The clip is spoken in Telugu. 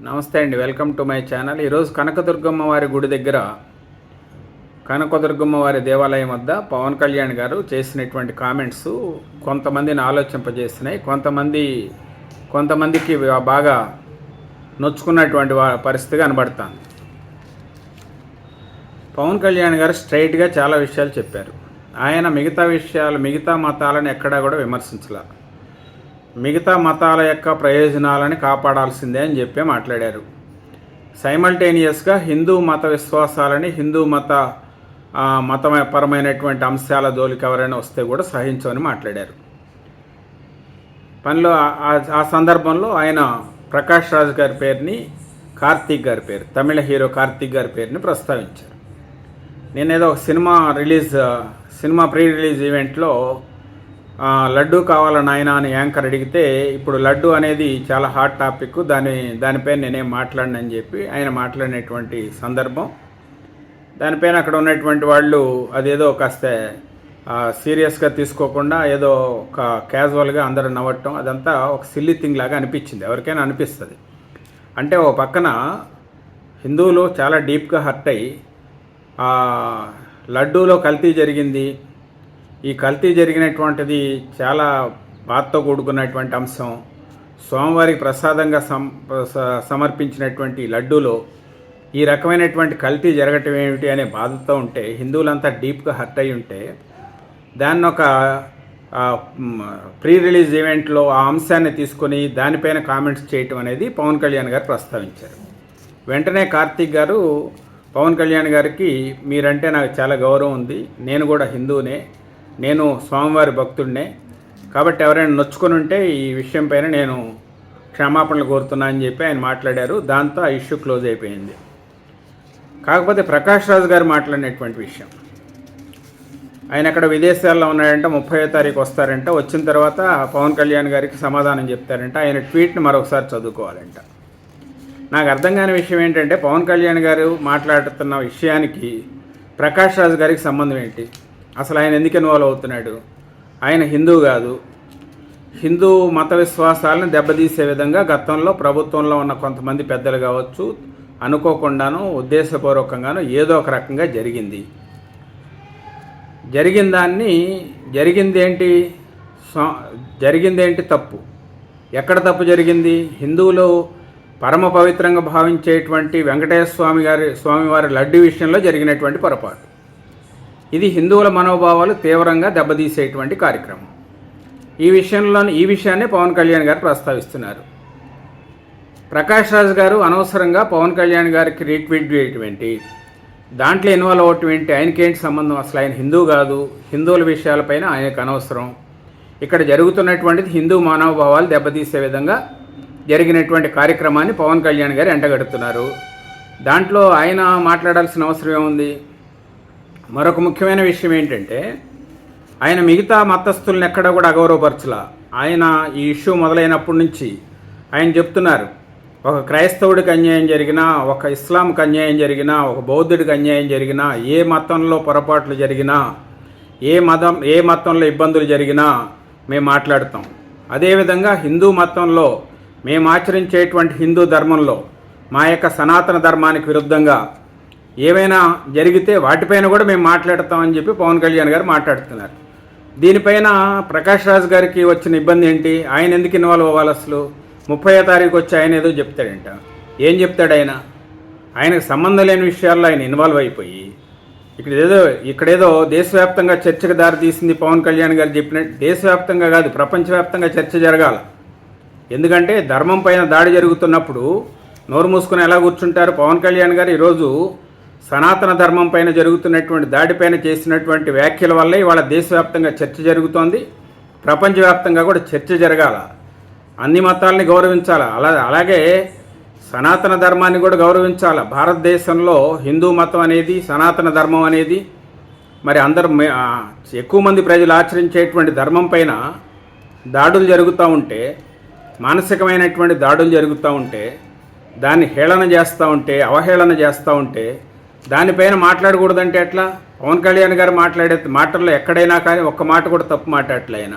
నమస్తే అండి, వెల్కమ్ టు మై ఛానల్. ఈరోజు కనకదుర్గమ్మ వారి గుడి దగ్గర, కనకదుర్గమ్మ వారి దేవాలయం వద్ద పవన్ కళ్యాణ్ గారు చేసినటువంటి కామెంట్స్ కొంతమందిని ఆలోచింపజేస్తున్నాయి. కొంతమందికి బాగా నొచ్చుకున్నటువంటి పరిస్థితి కనబడుతుంది. పవన్ కళ్యాణ్ గారు స్ట్రైట్గా చాలా విషయాలు చెప్పారు. ఆయన మిగతా మతాలను ఎక్కడా కూడా విమర్శించలే. మిగతా మతాల యొక్క ప్రయోజనాలని కాపాడాల్సిందే అని చెప్పి మాట్లాడారు. సైమల్టేనియస్గా హిందూ మత విశ్వాసాలని, హిందూ మతపరమైనటువంటి అంశాల జోలికి ఎవరైనా వస్తే కూడా సహించమని మాట్లాడారు. ఆ సందర్భంలో ఆయన ప్రకాష్ రాజ్ గారి పేరుని, కార్తీక్ గారి పేరు, తమిళ హీరో కార్తీక్ గారి పేరుని ప్రస్తావించారు. నేనేదో ఒక సినిమా ప్రీ రిలీజ్ ఈవెంట్లో లడ్డు కావాలని ఆయన అని యాంకర్ అడిగితే, ఇప్పుడు లడ్డు అనేది చాలా హాట్ టాపిక్, దానిపైన నేనేం మాట్లాడినని చెప్పి ఆయన మాట్లాడినటువంటి సందర్భం. దానిపైన అక్కడ ఉన్నటువంటి వాళ్ళు అదేదో కాస్త సీరియస్గా తీసుకోకుండా ఏదో ఒక క్యాజువల్గా అందరూ నవ్వటం, అదంతా ఒక సిల్లీ థింగ్ లాగా అనిపించింది. ఎవరికైనా అనిపిస్తుంది. అంటే ఓ పక్కన హిందువులు చాలా డీప్గా హర్ట్ అయ్యి లడ్డూలో కల్తీ జరిగింది, ఈ కల్తీ జరిగినటువంటిది చాలా బాధతో కూడుకున్నటువంటి అంశం, స్వామివారికి ప్రసాదంగా సమర్పించినటువంటి లడ్డూలో ఈ రకమైనటువంటి కల్తీ జరగటం ఏమిటి అనే బాధతో ఉంటే, హిందువులంతా డీప్గా హర్ట్ అయి ఉంటే, దాన్ని ఒక ప్రీ రిలీజ్ ఈవెంట్లో ఆ అంశాన్ని తీసుకొని దానిపైన కామెంట్స్ చేయటం అనేది పవన్ కళ్యాణ్ గారు ప్రస్తావించారు. వెంటనే కార్తీక్ గారు పవన్ కళ్యాణ్ గారికి, మీరంటే నాకు చాలా గౌరవం ఉంది, నేను కూడా హిందువునే, నేను స్వామివారి భక్తుడినే, కాబట్టి ఎవరైనా నొచ్చుకొని ఉంటే ఈ విషయం పైన నేను క్షమాపణలు కోరుతున్నా అని చెప్పి ఆయన మాట్లాడారు. దాంతో ఆ ఇష్యూ క్లోజ్ అయిపోయింది. కాకపోతే ప్రకాష్ రాజ్ గారు మాట్లాడినటువంటి విషయం, ఆయన అక్కడ విదేశాల్లో ఉన్నాడంట, 30వ తారీఖు వస్తారంట, వచ్చిన తర్వాత పవన్ కళ్యాణ్ గారికి సమాధానం చెప్తారంట. ఆయన ట్వీట్ని మరొకసారి చదువుకోవాలంట. నాకు అర్థం కాని విషయం ఏంటంటే, పవన్ కళ్యాణ్ గారు మాట్లాడుతున్న విషయానికి ప్రకాష్ రాజ్ గారికి సంబంధం ఏంటి? అసలు ఆయన ఎందుకు ఇన్వాల్వ్ అవుతున్నాడు? ఆయన హిందూ కాదు. హిందూ మత విశ్వాసాలను దెబ్బతీసే విధంగా గతంలో ప్రభుత్వంలో ఉన్న కొంతమంది పెద్దలు కావచ్చు, అనుకోకుండానో ఉద్దేశపూర్వకంగానో ఏదో ఒక రకంగా జరిగింది. జరిగిందేంటి తప్పు? ఎక్కడ తప్పు జరిగింది? హిందువులు పరమ పవిత్రంగా భావించేటువంటి వెంకటేశ్వర స్వామివారి లడ్డు విషయంలో జరిగినటువంటి పొరపాటు. ఇది హిందువుల మనోభావాలు తీవ్రంగా దెబ్బతీసేటువంటి కార్యక్రమం. ఈ విషయాన్ని పవన్ కళ్యాణ్ గారు ప్రస్తావిస్తున్నారు. ప్రకాష్ రాజ్ గారు అనవసరంగా పవన్ కళ్యాణ్ గారికి రీట్వీట్ చేయటం ఏంటి, దాంట్లో ఇన్వాల్వ్ అవటం ఏంటి? ఆయనకేంటి సంబంధం? అసలు ఆయన హిందూ కాదు. హిందువుల విషయాలపైన ఆయనకు అనవసరం. ఇక్కడ జరుగుతున్నటువంటిది హిందూ మనోభావాలు దెబ్బతీసే విధంగా జరిగినటువంటి కార్యక్రమాన్ని పవన్ కళ్యాణ్ గారు ఎండగడుతున్నారు. దాంట్లో ఆయన మాట్లాడాల్సిన అవసరం ఏముంది? మరొక ముఖ్యమైన విషయం ఏంటంటే, ఆయన మిగతా మతస్థుల్ని ఎక్కడ కూడా అగౌరవపరచలా. ఆయన ఈ ఇష్యూ మొదలైనప్పటి నుంచి ఆయన చెప్తున్నారు, ఒక క్రైస్తవుడికి అన్యాయం జరిగినా, ఒక ఇస్లాంకి అన్యాయం జరిగినా, ఒక బౌద్ధుడికి అన్యాయం జరిగినా, ఏ మతంలో పొరపాట్లు జరిగినా, ఏ మతంలో ఇబ్బందులు జరిగినా మేము మాట్లాడతాం. అదేవిధంగా హిందూ మతంలో మేము ఆచరించేటువంటి హిందూ ధర్మంలో మా యొక్క సనాతన ధర్మానికి విరుద్ధంగా ఏవైనా జరిగితే వాటిపైన కూడా మేము మాట్లాడతామని చెప్పి పవన్ కళ్యాణ్ గారు మాట్లాడుతున్నారు. దీనిపైన ప్రకాష్ రాజ్ గారికి వచ్చిన ఇబ్బంది ఏంటి? ఆయన ఎందుకు ఇన్వాల్వ్ అవ్వాలి? అసలు 30వ తారీఖు వచ్చి ఆయన ఏదో చెప్తాడంట. ఏం చెప్తాడు ఆయన? ఆయనకు సంబంధం లేని విషయాల్లో ఆయన ఇన్వాల్వ్ అయిపోయి ఇక్కడేదో దేశవ్యాప్తంగా చర్చకు దారితీసింది పవన్ కళ్యాణ్ గారు చెప్పినట్టు. దేశవ్యాప్తంగా కాదు, ప్రపంచవ్యాప్తంగా చర్చ జరగాల. ఎందుకంటే ధర్మం పైన దాడి జరుగుతున్నప్పుడు నోరు మూసుకుని ఎలా కూర్చుంటారు? పవన్ కళ్యాణ్ గారు ఈరోజు సనాతన ధర్మం పైన జరుగుతున్నటువంటి దాడిపైన చేసినటువంటి వ్యాఖ్యల వల్లే ఇవాళ దేశవ్యాప్తంగా చర్చ జరుగుతోంది. ప్రపంచవ్యాప్తంగా కూడా చర్చ జరగాల. అన్ని మతాలని గౌరవించాలి. అలాగే సనాతన ధర్మాన్ని కూడా గౌరవించాలి. భారతదేశంలో హిందూ మతం అనేది, సనాతన ధర్మం అనేది, మరి ఎక్కువ మంది ప్రజలు ఆచరించేటువంటి ధర్మం పైన దాడులు జరుగుతూ ఉంటే, మానసికమైనటువంటి దాడులు జరుగుతూ ఉంటే, దాన్ని హేళన చేస్తూ ఉంటే, అవహేళన చేస్తూ ఉంటే, దానిపైన మాట్లాడకూడదంటే ఎట్లా? పవన్ కళ్యాణ్ గారు మాట్లాడే మాటల్లో ఎక్కడైనా కానీ ఒక్క మాట కూడా తప్పు మాట్లాడట్లే ఆయన.